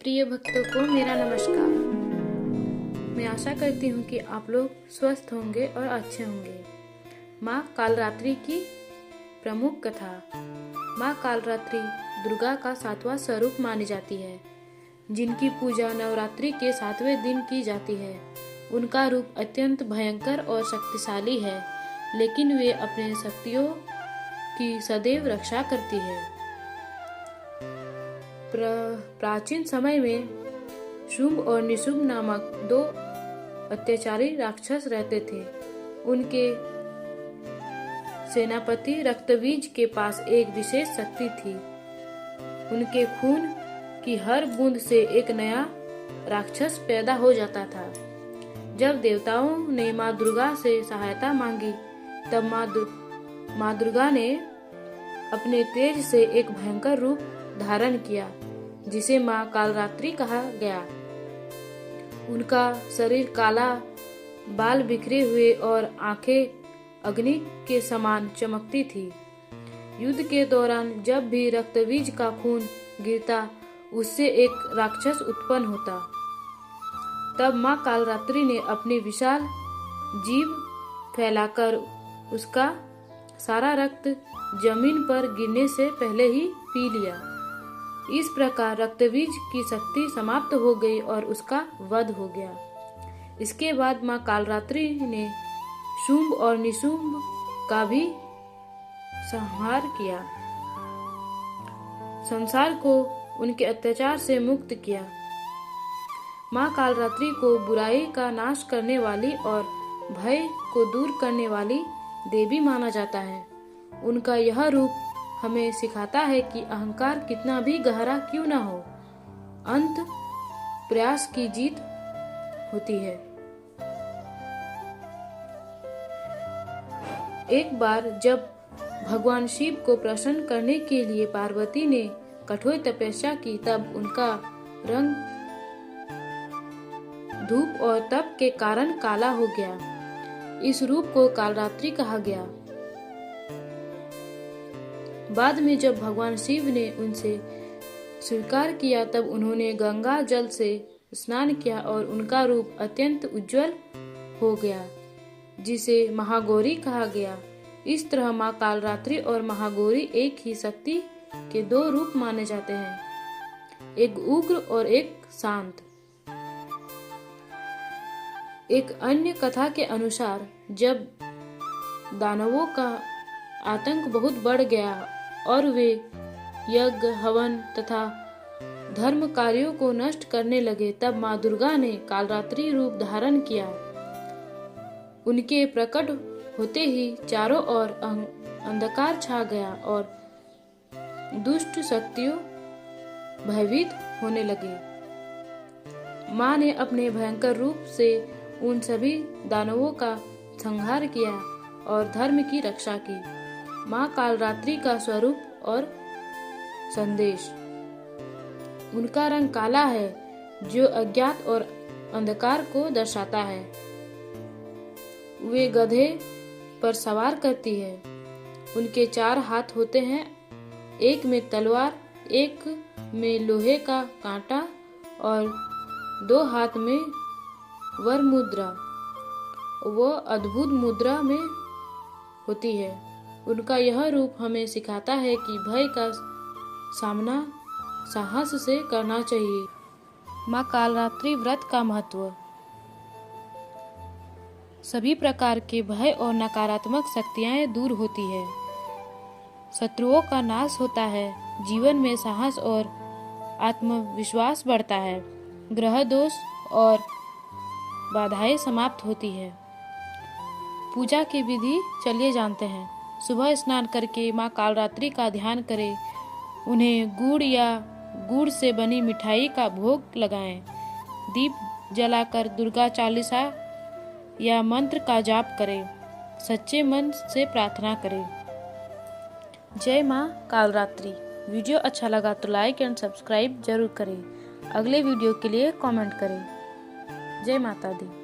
प्रिय भक्तों को मेरा नमस्कार। मैं आशा करती हूँ कि आप लोग स्वस्थ होंगे और अच्छे होंगे। माँ कालरात्रि की प्रमुख कथा। माँ कालरात्रि दुर्गा का 7वां स्वरूप मानी जाती है, जिनकी पूजा नवरात्रि के 7वें दिन की जाती है। उनका रूप अत्यंत भयंकर और शक्तिशाली है, लेकिन वे अपने शक्तियों की सदैव रक्षा करती है। प्राचीन समय में शुंभ और निशुंभ नामक 2 अत्याचारी राक्षस रहते थे। उनके सेनापति रक्तबीज के पास एक विशेष शक्ति थी। उनके खून की हर बूंद से एक नया राक्षस पैदा हो जाता था। जब देवताओं ने माँ दुर्गा से सहायता मांगी, तब माँ दुर्गा ने अपने तेज से एक भयंकर रूप धारण किया, जिसे माँ कालरात्रि कहा गया। उनका शरीर काला, बाल बिखरे हुए और आंखें अग्नि के समान चमकती थी। युद्ध के दौरान जब भी रक्तबीज का खून गिरता, उससे एक राक्षस उत्पन्न होता। तब माँ कालरात्रि ने अपनी विशाल जीभ फैलाकर उसका सारा रक्त जमीन पर गिरने से पहले ही पी लिया। इस प्रकार रक्तबीज की शक्ति समाप्त हो गई और उसका वध हो गया। इसके बाद माँ कालरात्रि ने शुंभ और निशुंभ का भी संहार किया, संसार को उनके अत्याचार से मुक्त किया। माँ कालरात्रि को बुराई का नाश करने वाली और भय को दूर करने वाली देवी माना जाता है। उनका यह रूप हमें सिखाता है कि अहंकार कितना भी गहरा क्यों न हो, अंत प्रयास की जीत होती है। एक बार जब भगवान शिव को प्रसन्न करने के लिए पार्वती ने कठोर तपस्या की, तब उनका रंग धूप और तप के कारण काला हो गया। इस रूप को कालरात्रि कहा गया। बाद में जब भगवान शिव ने उनसे स्वीकार किया, तब उन्होंने गंगा जल से स्नान किया और उनका रूप अत्यंत उज्जवल हो गया, जिसे महागौरी कहा गया। इस तरह माँ कालरात्रि और महागौरी एक ही शक्ति के 2 रूप माने जाते हैं, एक उग्र और एक शांत। एक अन्य कथा के अनुसार जब दानवों का आतंक बहुत बढ़ गया और वे यज्ञ, हवन तथा धर्म कार्यों को नष्ट करने लगे, तब माँ दुर्गा ने कालरात्रि रूप धारण किया। उनके प्रकट होते ही चारों ओर अंधकार छा गया और दुष्ट शक्तियों भयभीत होने लगे। माँ ने अपने भयंकर रूप से उन सभी दानवों का संहार किया और धर्म की रक्षा की। माँ कालरात्रि का स्वरूप और संदेश। उनका रंग काला है, जो अज्ञात और अंधकार को दर्शाता है। वे गधे पर सवार करती है। उनके 4 हाथ होते हैं, एक में तलवार, एक में लोहे का कांटा और 2 हाथ में वर मुद्रा। वो अद्भुत मुद्रा में होती है। उनका यह रूप हमें सिखाता है कि भय का सामना साहस से करना चाहिए। माँ कालरात्रि व्रत का महत्व। सभी प्रकार के भय और नकारात्मक शक्तियाँ दूर होती है, शत्रुओं का नाश होता है, जीवन में साहस और आत्मविश्वास बढ़ता है, ग्रह दोष और बाधाएं समाप्त होती है। पूजा की विधि चलिए जानते हैं। सुबह स्नान करके माँ कालरात्रि का ध्यान करें। उन्हें गुड़ या गुड़ से बनी मिठाई का भोग लगाएं। दीप जलाकर दुर्गा चालीसा या मंत्र का जाप करें। सच्चे मन से प्रार्थना करें। जय माँ कालरात्रि। वीडियो अच्छा लगा तो लाइक एंड सब्सक्राइब जरूर करें। अगले वीडियो के लिए कमेंट करें। जय माता दी।